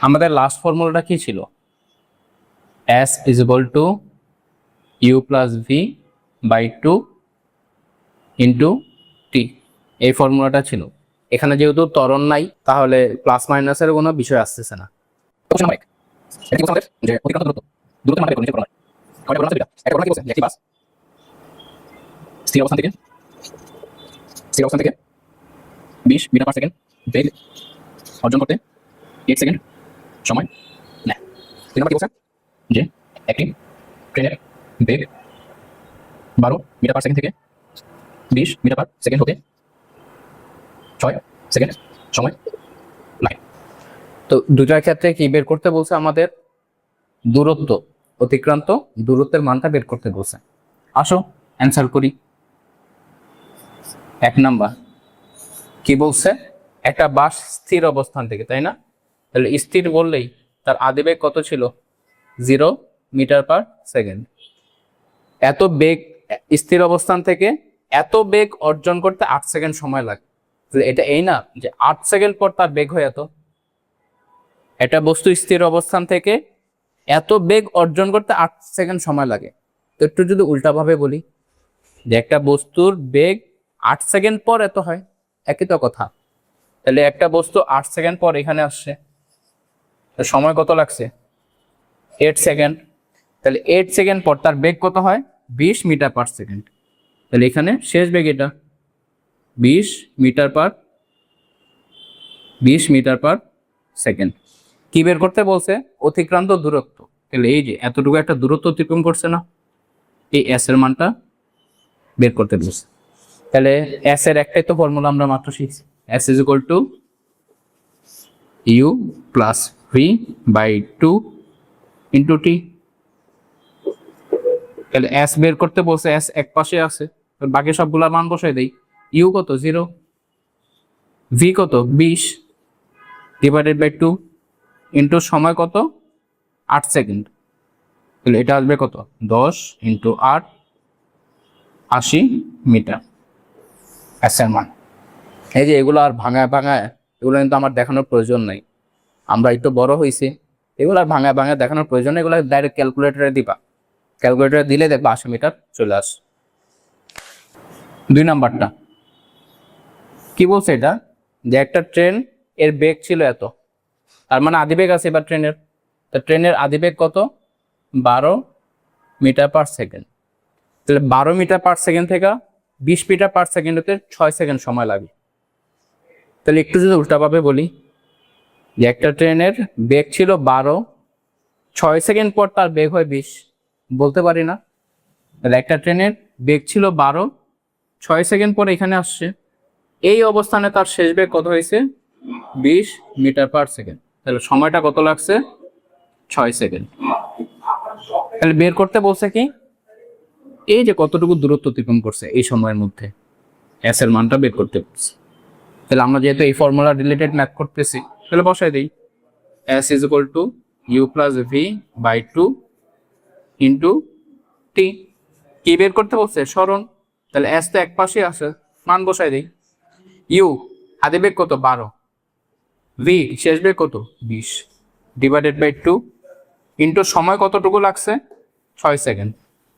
আমাদের লাস্ট ফর্মুলাটা কি ছিল? s is equal to u plus v by 2 into t, এই ফর্মুলাটা ছিল। এখানে যেহেতু ত্বরণ নাই, তাহলে প্লাস মাইনাসের কোনো বিষয় আসতেছে না। স্থির অবস্থান থেকে 20 মিটার পার সেকেন্ড বেগ অর্জন করতে 8 সেকেন্ড সময় নেয়। 3 নম্বর কি বলছে? যে একটি ট্রেনের বেগ 12 মিটার পার সেকেন্ড থেকে 20 মিটার পার সেকেন্ড হতে 6 সেকেন্ড সময় লাগে। তো দুটার ক্ষেত্রে কি বের করতে বলছে? আমাদের দূরত্ব, অতিক্রান্ত দূরত্বের মানটা বের করতে বলছে। আসো অ্যান্সার করি। 1 নাম্বার কি বলছে? একটা বাস স্থির অবস্থান থেকে, তাই না? তাহলে স্থির বললেই তার আদিবেগ কত ছিল? 0 মিটার পার সেকেন্ড। এত বেগ স্থির অবস্থান থেকে এত বেগ অর্জন করতে 8 সেকেন্ড সময় লাগে। তাহলে এটা এই না যে 8 সেকেন্ড পর তার বেগ হয়ে এত। একটা বস্তু স্থির অবস্থান থেকে এত বেগ অর্জন করতে 8 সেকেন্ড সময় লাগে। তো একটু যদি উল্টাভাবে বলি যে একটা বস্তুর বেগ 8 সেকেন্ড পর এত হয়, একই তো কথা। তাহলে একটা বস্তু 8 সেকেন্ড পর এখানে আসছে, সময় কত লাগছে? 8 সেকেন্ড। তাহলে 8 সেকেন্ড পর তার বেগ কত হয়? 20 মিটার পার সেকেন্ড। তাহলে এখানে শেষ বেগ এটা 20 মিটার পার সেকেন্ড। কি বের করতে বলছে? অতিক্রান্ত দূরত্ব। তাহলে এই যে এতটুকু একটা দূরত্ব অতিক্রম করছে না, এই এস এর মানটা বের করতে বলছে। তাহলে এস এর একটাই তো ফর্মুলা আমরা মাত্র শিখছি, s is equal to u plus v by 2 into t. তাহলে এস বের করতে বলছে, এস এক পাশে আছে, বাকি সবগুলোর মান বসাই দেই। ইউ কত? 0, ভি কত? 20 ডিভাইডেড বাই 2 ইন্টু সময় কত? 8 সেকেন্ড। তাহলে এটা আসবে কত? 10 ইন্টু 8, 80 মিটার এস এর মান। এই যে এগুলো আর ভাঙায় এগুলো কিন্তু আমার দেখানোর প্রয়োজন নাই, আমরা একটু বড় হয়েছি, এগুলো আর ভাঙায় দেখানোর প্রয়োজন নেই। এগুলো ডাইরেক্ট ক্যালকুলেটরে দিবা, ক্যালকুলেটরে দিলে দেখবা 80 মিটার চলে আস। 2 নাম্বারটা কি বলছে? এটা যে একটা ট্রেন এর বেগ ছিল এত, তার মানে আদিবেগ আছে এবার ট্রেনের। তা ট্রেনের আদিবেগ কত? 12 মিটার পার সেকেন্ড। তাহলে 12 মিটার পার সেকেন্ড থেকে 20 মিটার পার সেকেন্ড হতে 6 সেকেন্ড সময় লাগে। তাহলে একটু যদি উল্টাভাবে বলি যে একটা ট্রেনের বেগ ছিল 12, 6 সেকেন্ড পর তার বেগ হয় 20, বলতে পারি না? তাহলে একটা ট্রেনের বেগ ছিল 12, 6 সেকেন্ড পর এখানে আসছে, এই অবস্থানে তার শেষ বেগ কত হয়েছে? 20 মিটার পার সেকেন্ড। তাহলে সময়টা কত লাগছে? 6 সেকেন্ড। তাহলে বের করতে বলছে কি এই যে কতটুকু দূরত্ব অতিক্রম করছে এই সময়ের মধ্যে, এস এর মানটা বের করতে বলছে। তাহলে আমরা যেহেতু এই ফর্মুলা রিলেটেড ম্যাথ করতেছি, তাহলে বসাই দিই s is equal to u plus v by 2 into t. কি বের করতে বলছে? সরণ। তাহলে এস তো এক পাশে আসে, মান বসাই দিই। ইউ আদিবেগ কত? 12, ভি শেষ বেগ কত? 20 ডিভাইডেড বাই 2 ইন্টু সময় কতটুকু লাগছে? 6 সেকেন্ড।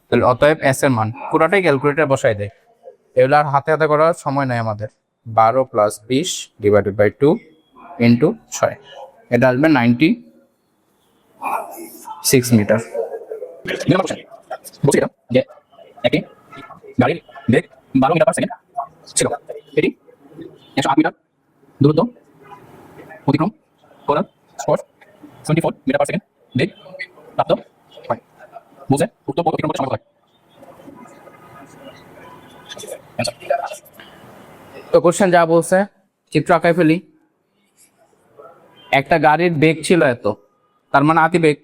তাহলে অতএব এস এর মান পুরাটাই ক্যালকুলেটর বসাই দেয়, এগুলো আর হাতে হাতে করার সময় নেই আমাদের। 12 প্লাস 20 ডিভাইডেড বাই 2 ইন্টু 6, এটা আসবে 96 মিটার। বলছি এটা যে একটি গাড়ির বেগ 12 মিটার পার সেকেন্ড ছিল, এটি 108 মিটার দূরত্ব অতিক্রম করার পর 74 মিটার পার সেকেন্ড বেগ প্রাপ্ত হয়। বুঝে উক্ত পথ অতিক্রম করতে সময় হয়। তো কোশ্চেন যা বলছে চিত্র আঁকায় ফেলি। একটা গাড়ির বেগ ছিল এত, তার মানে আতিবেগ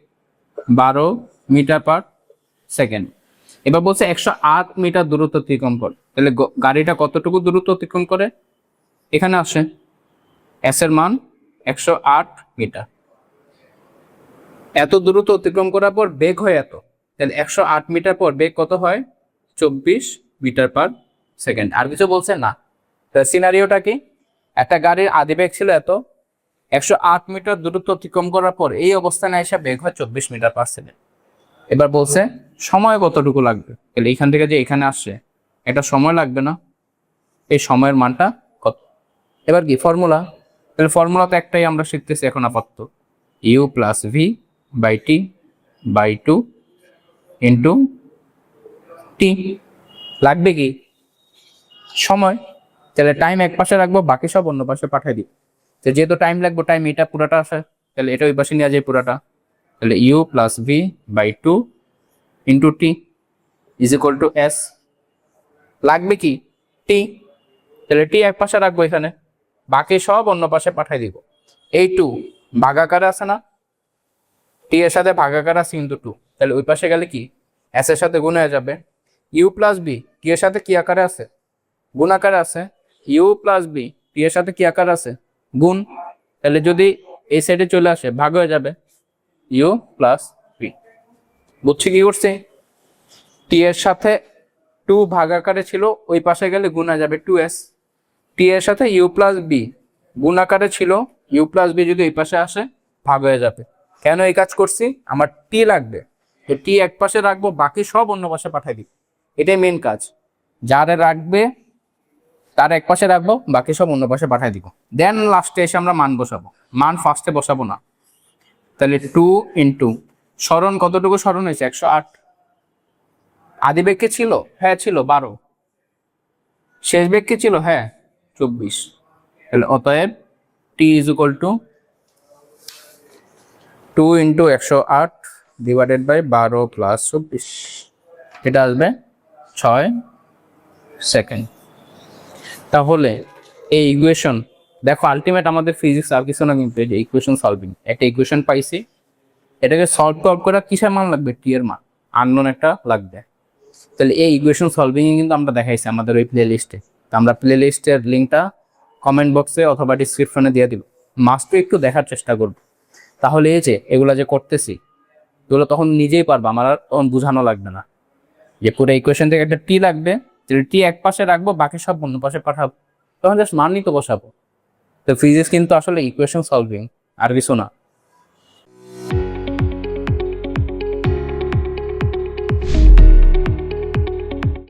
12 মিটার পার সেকেন্ড। এবার বলছে 108 মিটার দূরত্ব অতিক্রম করে। তাহলে গাড়িটা কতটুকু দূরত্ব অতিক্রম করে? এখানে আসে এস এর মান 108 মিটার। এত দূরত্ব অতিক্রম করার পর বেগ হয় এত, তাহলে 108 মিটার পর বেগ কত হয়? 24 মিটার পার সেকেন্ড। আর কিছু বলছে না। তাহলে সিনারিওটা কি? একটা গাড়ির আদিবেগ ছিল এত, 108 মিটার দূরত্ব অতিক্রম করার পর এই অবস্থানে এসে বেগ হয় 24 মিটার পার সেকেন্ড। এবার বলছে সময় কতটুকু লাগবে, তাহলে এখান থেকে যে এখানে আসছে এটা সময় লাগবে না, এই সময়ের মানটা কত। এবার কি ফর্মুলা, তাহলে ফর্মুলা তো একটাই আমরা শিখতেছি এখন আপাতত, u plus v by t by 2 into t. লাগবে কি সময়, তাহলে টাইম এক পাশে রাখবো, বাকি সব অন্য পাশে পাঠিয়ে দিই। তো যেহেতু টাইম লাগবে, টাইম এটা পুরাটা আসে, তাহলে এটা ওই পাশে নিয়ে যায় পুরাটা, তাহলে u plus v by 2 into t is equal to s. লাগবে কি টি, তাহলে টি এক পাশে রাখবো এখানে, বাকি সব অন্য পাশে পাঠিয়ে দিব। এই 2 ভাগাকারে আছে না, টি এর সাথে ভাগাকার আছে কিন্তু 2, তাহলে ওই পাশে গেলে কি এস এর সাথে গুণ হয়ে যাবে। ইউ প্লাস বি টি এর সাথে কি আকারে আছে, গুণ আকারে আছে। ইউ প্লাস বি টি এর সাথে কি আকার আছে, গুণ, তাহলে যদি এই সাইডে চলে আসে ভাগ হয়ে যাবে ইউ প্লাস বি। বুঝছি কি করছে, টি এর সাথে 2 ভাগ আকারে ছিল, ওই পাশে গেলে গুণ হয়ে যাবে 2s। টি এর সাথে ইউ প্লাস বি গুণ আকারে ছিল, ইউ প্লাস বি যদি এই পাশে আসে ভাগ হয়ে যাবে। কেন এই কাজ করছি, আমার টি লাগবে, তো টি এক পাশে রাখবো, বাকি সব অন্য পাশে পাঠাই দিই, এটাই মেন কাজ। যারে রাখবে তার এক পাশে রাখবো, বাকি সব অন্য পাশে পাঠাই দিব। দেন লাস্টে এসে আমরা মান বসাবো, মান ফার্স্টে বসাবো না। তাহলে 2 ইন্টু স্মরণ কতটুকু স্মরণ হয়েছে 108। আদি বেগ কি ছিল, হ্যাঁ ছিল 12। শেষ বেগ কি ছিল, হ্যাঁ 24। তাহলে অতএব t is equal to 2 into 108 divided by 12 plus 24, এটা আসবে 6 সেকেন্ড। তাহলে এই ইকুয়েশন দেখো, আলটিমেট আমাদের ফিজিক্স আর কিছু না, কিন্তু এই যে ইকুয়েশন সলভিং, একটা ইকুয়েশন পাইছি, এটাকে সলভ করে কিসের মান লাগবে, টি এর মান, আননোন একটা লাগবে। তাহলে এই ইকুয়েশন সলভিং কিন্তু আমরা দেখাইছি আমাদের ওই প্লে লিস্টে, তো আমরা প্লে লিস্টের লিঙ্কটা কমেন্ট বক্সে অথবা ডিসক্রিপশনে দিয়ে দিব, মাস্ট একটু দেখার চেষ্টা করব। তাহলে এই যে এগুলা যে করতেছি, এগুলো তখন নিজেই পারবো, আমার আর তখন বোঝানো লাগবে না যে পুরো ইকুয়েশন থেকে একটা টি লাগবে, টি এক পাশে রাখবো, বাকি সব অন্য পাশে পাঠাবো, তখন জাস্ট মানই তো বসাবো। তো ফিজিক্স কিন্তু আসলে ইকুয়েশন সলভিং, আর কিছু না।